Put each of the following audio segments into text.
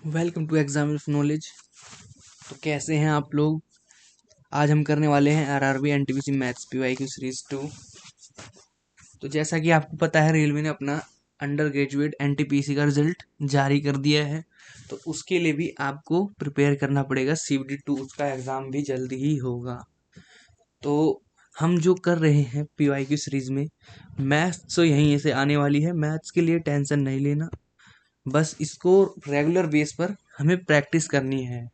Welcome to exam of knowledge. तो कैसे हैं आप लोग। आज हम करने वाले हैं RRB NTPC maths PYQ series 2। तो जैसा कि आपको पता है, रेलवे ने अपना अंडर ग्रेजुएट एनटीपीसी का रिजल्ट जारी कर दिया है। तो उसके लिए भी आपको प्रिपेयर करना पड़ेगा। CBD 2 उसका एग्ज़ाम भी जल्दी ही होगा। तो हम जो कर रहे हैं पीवाईक्यू सीरीज में, मैथ्स तो यहीं से आने वाली है। मैथ्स के लिए टेंशन नहीं लेना, बस इसको रेगुलर बेस पर हमें प्रैक्टिस करनी है।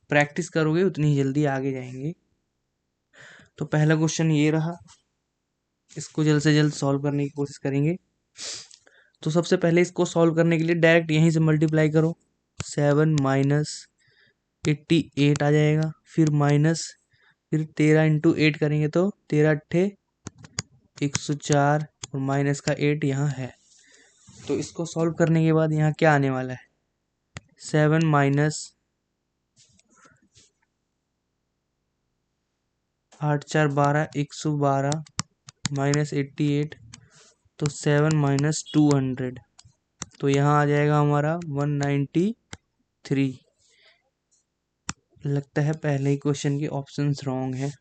प्रैक्टिस करोगे उतनी जल्दी आगे जाएंगे। तो पहला क्वेश्चन ये रहा, इसको जल्द से जल्द सॉल्व करने की कोशिश करेंगे। तो सबसे पहले इसको सॉल्व करने के लिए डायरेक्ट यहीं से मल्टीप्लाई करो। 7 - 88 आ जाएगा। फिर माइनस, फिर 13 × 8 करेंगे तो 13 × 8 = 104 और माइनस का 8 यहाँ है। तो इसको सॉल्व करने के बाद यहाँ क्या आने वाला है? 7 - 8 × 4 = 12, 112 माइनस 88। तो 7 - 200, तो यहाँ आ जाएगा हमारा 193। लगता है पहले ही क्वेश्चन के ऑप्शंस रॉन्ग है।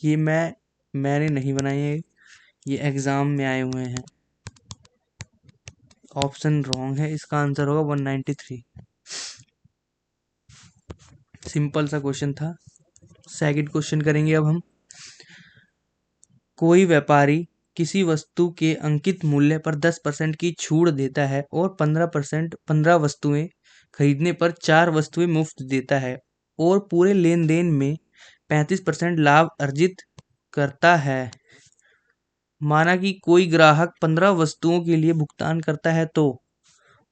ये मैंने नहीं बनाए हैं, ये एग्जाम में आए हुए हैं। ऑप्शन रॉन्ग है, इसका आंसर होगा 193। सिंपल सा क्वेश्चन था। सेकंड क्वेश्चन करेंगे अब हम। कोई व्यापारी किसी वस्तु के अंकित मूल्य पर 10% की छूट देता है और 15 वस्तुएं खरीदने पर 4 वस्तुएं मुफ्त देता है और पूरे लेन देन में 35% लाभ अर्जित करता है। माना कि कोई ग्राहक 15 वस्तुओं के लिए भुगतान करता है, तो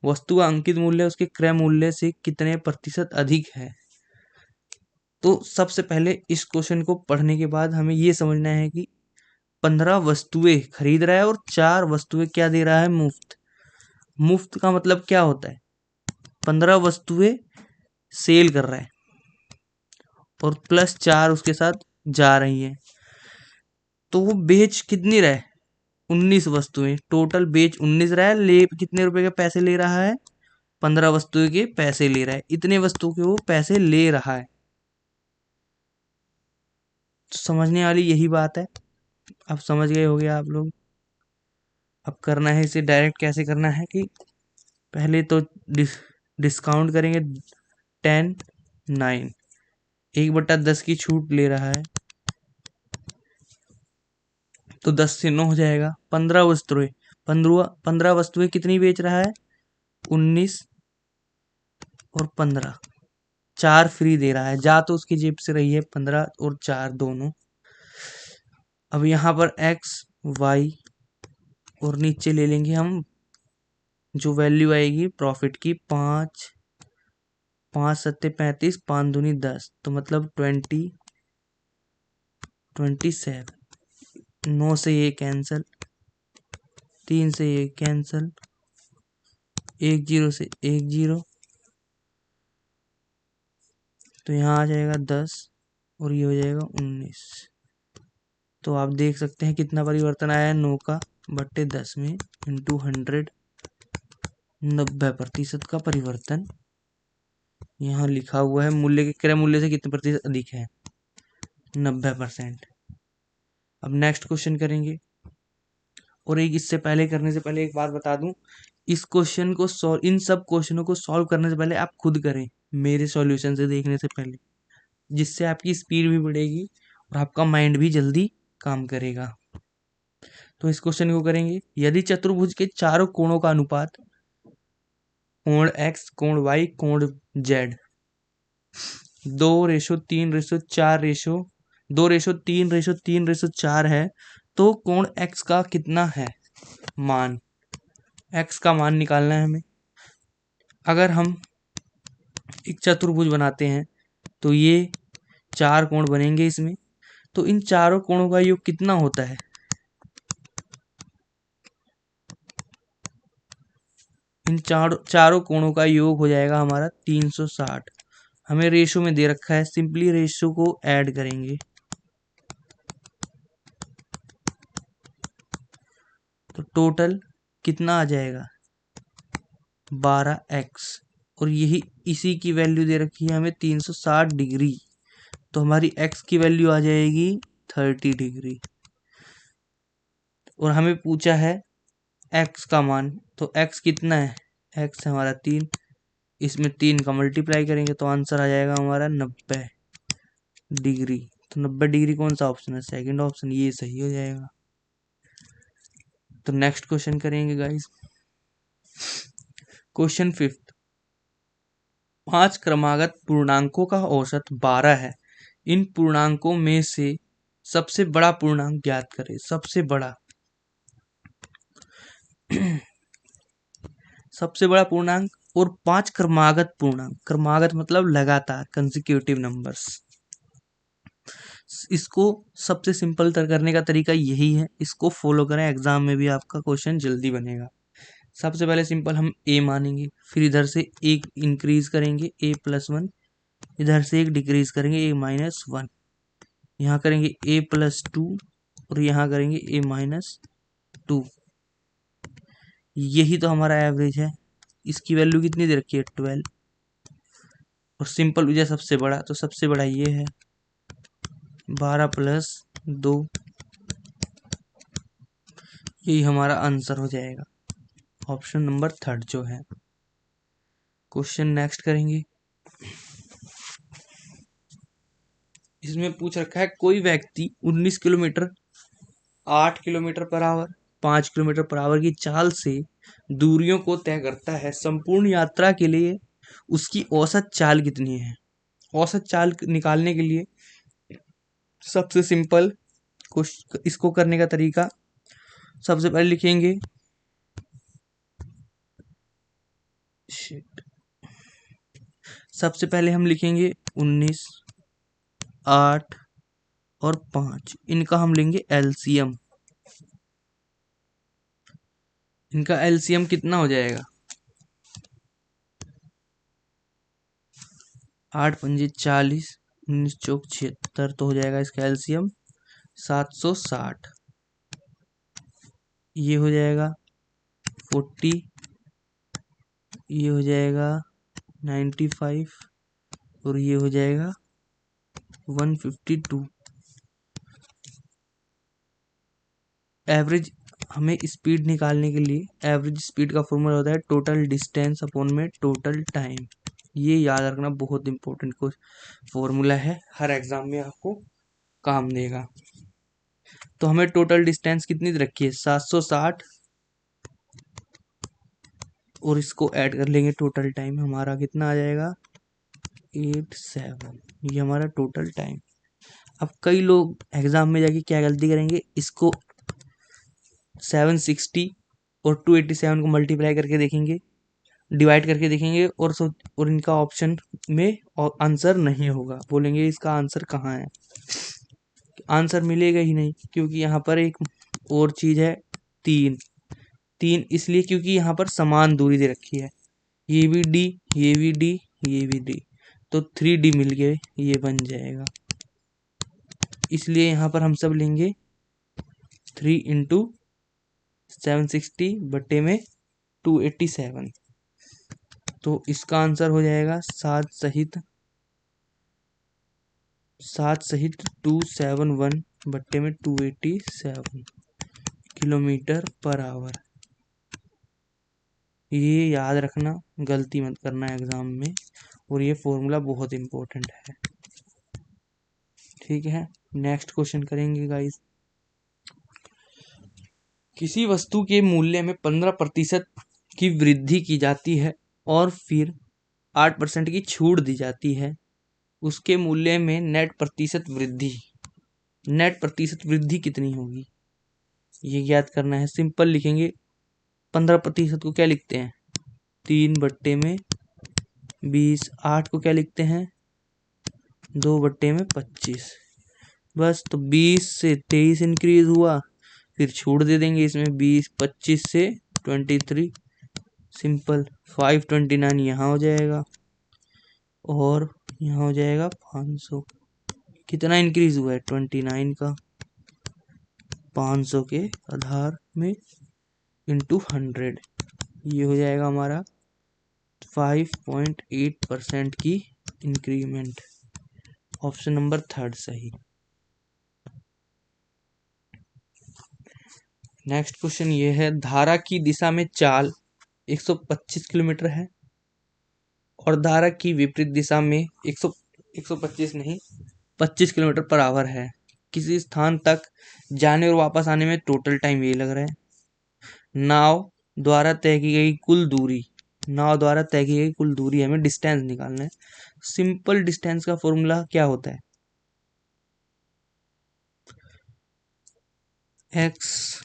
वस्तु का अंकित मूल्य उसके क्रय मूल्य से कितने प्रतिशत अधिक है। तो सबसे पहले इस क्वेश्चन को पढ़ने के बाद हमें ये समझना है कि 15 वस्तुएं खरीद रहा है और 4 वस्तुएं क्या दे रहा है? मुफ्त। मुफ्त का मतलब क्या होता है? 15 वस्तुएं सेल कर रहा है और प्लस 4 उसके साथ जा रही है। तो वो बेच कितनी रहा है? 19 वस्तुएं। टोटल बेच 19 रहा है, ले कितने रुपए के पैसे ले रहा है? 15 वस्तुएं के पैसे ले रहा है। इतने वस्तु के वो पैसे ले रहा है। तो समझने वाली यही बात है। अब समझ गए होगे आप लोग। अब करना है इसे डायरेक्ट। कैसे करना है कि पहले तो डिस्काउंट करेंगे। 10 9, 1/10 की छूट ले रहा है, तो 10 से 9 हो जाएगा। 15 वस्तुएं, 15 वस्तुएं कितनी बेच रहा है? 19 और 15, 4 फ्री दे रहा है। जा तो उसकी जेब से रही है 15 और 4 दोनों। अब यहाँ पर x y और नीचे ले लेंगे हम जो वैल्यू आएगी प्रॉफिट की। 5 5 सत्ते 35, 5 दूनी 10, तो मतलब 27। 9 से ये कैंसल, 3 से ये कैंसल, 1 0 से 1 0, तो यहाँ आ जाएगा 10 और ये हो जाएगा 19। तो आप देख सकते हैं कितना परिवर्तन आया है 9 का बट्टे 10 में इंटू 100। 90% का परिवर्तन यहाँ लिखा हुआ है। मूल्य के क्रय मूल्य से कितने प्रतिशत अधिक है? 90%। अब नेक्स्ट क्वेश्चन करेंगे। और एक इससे पहले करने से पहले एक बात बता दूं, इस क्वेश्चन को सॉल्व, इन सब क्वेश्चनों को सॉल्व करने से पहले आप खुद करें, मेरे सॉल्यूशन से देखने से पहले, जिससे आपकी स्पीड भी बढ़ेगी और आपका माइंड भी जल्दी काम करेगा। तो इस क्वेश्चन को करेंगे। यदि चतुर्भुज के चारों कोणों का अनुपात कोण x, कोण y, कोण z 2:3:4 2:3:3:4 है, तो कोण x का कितना है मान? x का मान निकालना है हमें। अगर हम एक चतुर्भुज बनाते हैं तो ये 4 कोण बनेंगे इसमें। तो इन चारों कोणों का योग कितना होता है? इन चारों कोणों का योग हो जाएगा हमारा 360। हमें रेशो में दे रखा है, सिंपली रेशो को ऐड करेंगे। तो टोटल कितना आ जाएगा? 12x। और यही इसी की वैल्यू दे रखी है हमें 360 डिग्री, तो हमारी x की वैल्यू आ जाएगी 30 डिग्री। और हमें पूछा है x का मान, तो x कितना है, x है हमारा 3, इसमें 3 का मल्टीप्लाई करेंगे तो आंसर आ जाएगा हमारा 90 डिग्री। तो 90 डिग्री कौन सा ऑप्शन है, सेकंड ऑप्शन, ये सही हो जाएगा। तो नेक्स्ट क्वेश्चन करेंगे गाइस। क्वेश्चन 5, 5 क्रमागत पूर्णांकों का औसत 12 है। इन पूर्णांकों में से सबसे बड़ा पूर्णांक ज्ञात करें। सबसे बड़ा सबसे बड़ा पूर्णांक और 5 क्रमागत पूर्णांक, क्रमागत मतलब लगातार, कंसेक्यूटिव नंबर्स। इसको सबसे सिंपल करने का तरीका यही है, इसको फॉलो करें, एग्जाम में भी आपका क्वेश्चन जल्दी बनेगा। सबसे पहले सिंपल हम a मानेंगे, फिर इधर से एक इंक्रीज करेंगे a+1, इधर से एक डिक्रीज करेंगे a-1, यहाँ करेंगे a+2 और यहाँ करेंगे a-2। यही तो हमारा एवरेज है। इसकी वैल्यू कितनी दे रखी है, 12। और सिंपल हो जाए सबसे बड़ा, तो सबसे बड़ा ये है 12+2, यही हमारा आंसर हो जाएगा, ऑप्शन नंबर 3 जो है। क्वेश्चन नेक्स्ट करेंगे। इसमें पूछ रखा है कोई व्यक्ति 19 kilometre 8 kilometre per hour 5 kilometre per hour की चाल से दूरियों को तय करता है। संपूर्ण यात्रा के लिए उसकी औसत चाल कितनी है। औसत चाल निकालने के लिए सबसे सिंपल इसको करने का तरीका, सबसे पहले लिखेंगे सबसे पहले हम लिखेंगे 19, 8 और 5, इनका हम लेंगे एलसीएम। इनका एलसीएम कितना हो जाएगा, 8 पंजे 40, 19 चौक 76, तो हो जाएगा इसका एलसीएम 760। ये हो जाएगा 40, ये हो जाएगा 95 और ये हो जाएगा 152। एवरेज हमें स्पीड निकालने के लिए एवरेज स्पीड का फॉर्मूला होता है टोटल डिस्टेंस अपॉन में टोटल टाइम। ये याद रखना, बहुत इंपॉर्टेंट फॉर्मूला है, हर एग्जाम में आपको काम देगा। तो हमें टोटल डिस्टेंस कितनी रखी है, 760, और इसको ऐड कर लेंगे टोटल टाइम, हमारा कितना आ जाएगा 87। ये हमारा टोटल टाइम। अब कई लोग एग्जाम में जाके क्या गलती करेंगे, इसको 760 और 287 को मल्टीप्लाई करके देखेंगे, डिवाइड करके देखेंगे, और इनका ऑप्शन में आंसर नहीं होगा, बोलेंगे इसका आंसर कहाँ है। आंसर मिलेगा ही नहीं, क्योंकि यहाँ पर एक और चीज है, 3 3 इसलिए क्योंकि यहाँ पर समान दूरी दे रखी है, ये भी डी, ये भी डी, ये भी डी, तो 3D मिल गए, ये बन जाएगा। इसलिए यहाँ पर हम सब लेंगे 3 इंटू 760 बटे में 287, तो इसका आंसर हो जाएगा 7 सहित 271 बट्टे में 287 किलोमीटर पर आवर। ये याद रखना, गलती मत करना एग्जाम में, और ये फॉर्मूला बहुत इंपॉर्टेंट है। ठीक है, नेक्स्ट क्वेश्चन करेंगे गाइस। किसी वस्तु के मूल्य में 15% की वृद्धि की जाती है और फिर 8% की छूट दी जाती है, उसके मूल्य में नेट प्रतिशत वृद्धि कितनी होगी, ये ज्ञात करना है। सिंपल लिखेंगे, 15% को क्या लिखते हैं, 3 बट्टे में 20, 8 को क्या लिखते हैं, 2 बट्टे में 25, बस। तो 20 से 23 इंक्रीज हुआ, फिर छूट दे देंगे इसमें 20, 25 से 23, सिंपल 529 यहाँ हो जाएगा, और यहाँ हो जाएगा 500। कितना इंक्रीज हुआ है, 29 का 500 के आधार में इंटू 100, ये हो जाएगा हमारा 5.8% की इंक्रीमेंट। ऑप्शन नंबर थर्ड सही। नेक्स्ट क्वेश्चन ये है, धारा की दिशा में चाल 125 किलोमीटर है और धारा की विपरीत दिशा में 125 नहीं 25 किलोमीटर पर आवर है। किसी स्थान तक जाने और वापस आने में टोटल टाइम ये लग रहा है। नाव द्वारा तय की गई कुल दूरी, नाव द्वारा तय की गई कुल दूरी हमें डिस्टेंस निकालना है। सिंपल डिस्टेंस का फॉर्मूला क्या होता है? एक्स,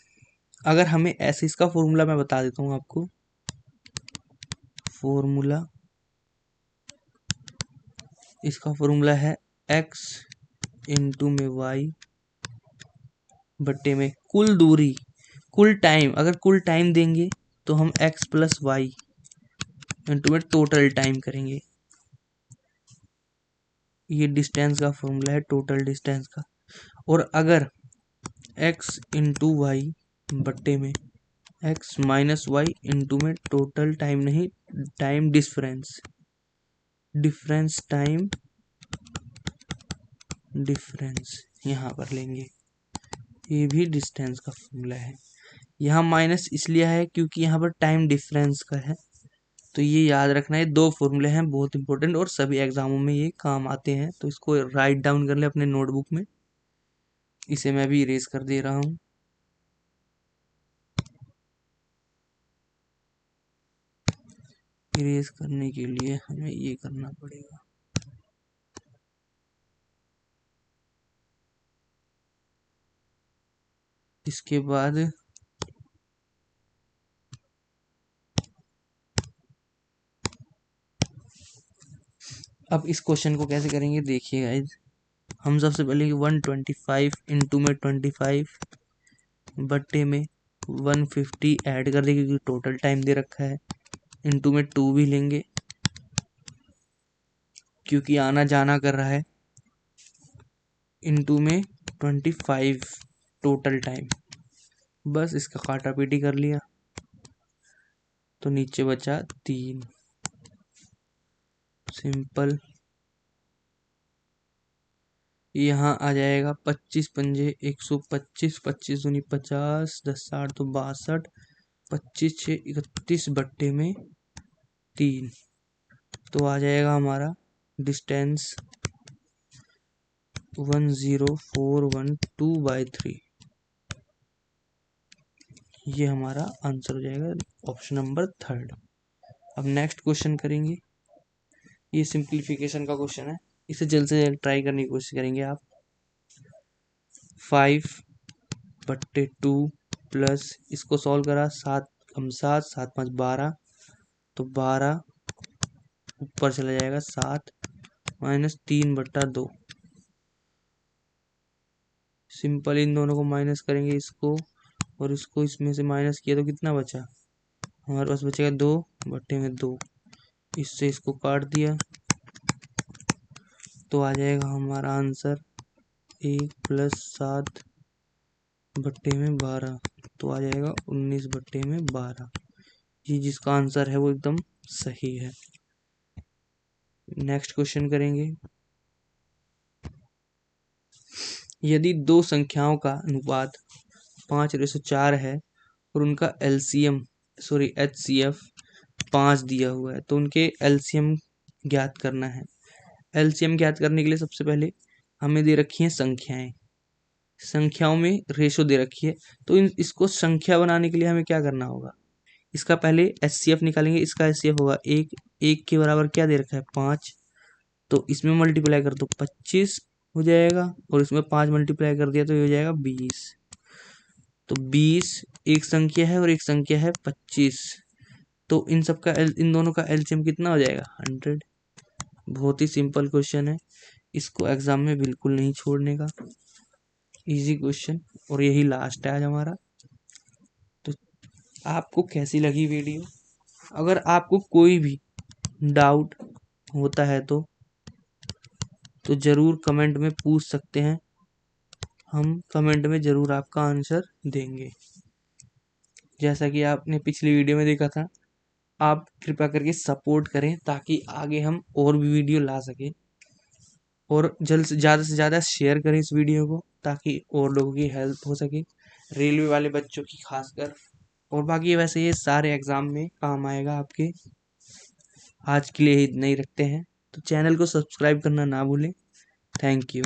अगर हमें ऐसे, इसका फॉर्मूला मैं बता देता हूँ आपको। फॉर्मूला, इसका फॉर्मूला है एक्स इंटू में वाई बट्टे में कुल दूरी, कुल टाइम। अगर कुल टाइम देंगे तो हम एक्स प्लस वाई इंटू में टोटल टाइम करेंगे। ये डिस्टेंस का फॉर्मूला है, टोटल डिस्टेंस का। और अगर एक्स इंटू वाई बट्टे में एक्स माइनस वाई इंटू में टोटल टाइम नहीं, time difference, difference time difference यहाँ पर लेंगे। ये भी डिस्टेंस का फॉर्मूला है। यहाँ माइनस इसलिए है क्योंकि यहाँ पर टाइम डिफरेंस का है। तो ये याद रखना है, दो फॉर्मूले हैं बहुत इंपॉर्टेंट और सभी एग्जामों में ये काम आते हैं। तो इसको राइट डाउन कर ले अपने नोटबुक में। इसे मैं भी इरेज कर दे रहा हूँ। इरेज करने के लिए हमें ये करना पड़ेगा। इसके बाद अब इस क्वेश्चन को कैसे करेंगे देखिए गाइज। हम सबसे पहले 125 इंटू में 25 बट्टे में 150 ऐड कर देंगे क्योंकि टोटल टाइम दे रखा है। इंटू में 2 भी लेंगे क्योंकि आना जाना कर रहा है। इंटू में 25 टोटल टाइम। बस इसका काटा पीटी कर लिया तो नीचे बचा 3। सिंपल। यहाँ आ जाएगा 25 पंजे 125, 25 दूनी 50, 10 60 तो 62, 25 6 31 बट्टे में 3। तो आ जाएगा हमारा डिस्टेंस 10412/3। ये हमारा आंसर हो जाएगा ऑप्शन नंबर थर्ड। अब नेक्स्ट क्वेश्चन करेंगे। ये सिंप्लीफिकेशन का क्वेश्चन है, इसे जल्द से जल्द ट्राई करने की कोशिश करेंगे आप। 5/2 प्लस इसको सॉल्व करा 7 कम 7 7 5 12 तो 12 ऊपर चला जाएगा 7 माइनस 3/2। सिंपल इन दोनों को माइनस करेंगे, इसको और इसको इसमें से माइनस किया तो कितना बचा? हमारे पास बचेगा 2/2। इससे इसको काट दिया तो आ जाएगा हमारा आंसर 1 प्लस 7/12 तो आ जाएगा 19/12। ये जिसका आंसर है वो एकदम सही है। नेक्स्ट क्वेश्चन करेंगे। यदि दो संख्याओं का अनुपात 5:4 है और उनका HCF 5 दिया हुआ है तो उनके एलसीएम ज्ञात करना है। एलसीएम ज्ञात करने के लिए सबसे पहले हमें दे रखी है संख्याएं, संख्याओं में रेशो दे रखी है। तो इसको संख्या बनाने के लिए हमें क्या करना होगा? इसका पहले एचसीएफ निकालेंगे। इसका एचसीएफ होगा 1, 1 के बराबर क्या दे रखा है 5, तो इसमें मल्टीप्लाई कर दो 25 हो जाएगा और इसमें 5 मल्टीप्लाई कर दिया तो ये हो जाएगा 20। तो 20 एक संख्या है और एक संख्या है 25, तो इन सब का इन दोनों का एलसीएम कितना हो जाएगा 100। बहुत ही सिंपल क्वेश्चन है, इसको एग्जाम में बिल्कुल नहीं छोड़ने का, इजी क्वेश्चन। और यही लास्ट है आज हमारा। तो आपको कैसी लगी वीडियो? अगर आपको कोई भी डाउट होता है तो जरूर कमेंट में पूछ सकते हैं, हम कमेंट में जरूर आपका आंसर देंगे। जैसा कि आपने पिछली वीडियो में देखा था आप कृपया करके सपोर्ट करें ताकि आगे हम और भी वीडियो ला सकें, और जल्द से ज़्यादा शेयर करें इस वीडियो को ताकि और लोगों की हेल्प हो सके, रेलवे वाले बच्चों की खासकर। और बाकी वैसे ये सारे एग्ज़ाम में काम आएगा आपके। आज के लिए इतना ही रखते हैं, तो चैनल को सब्सक्राइब करना ना भूलें। Thank you.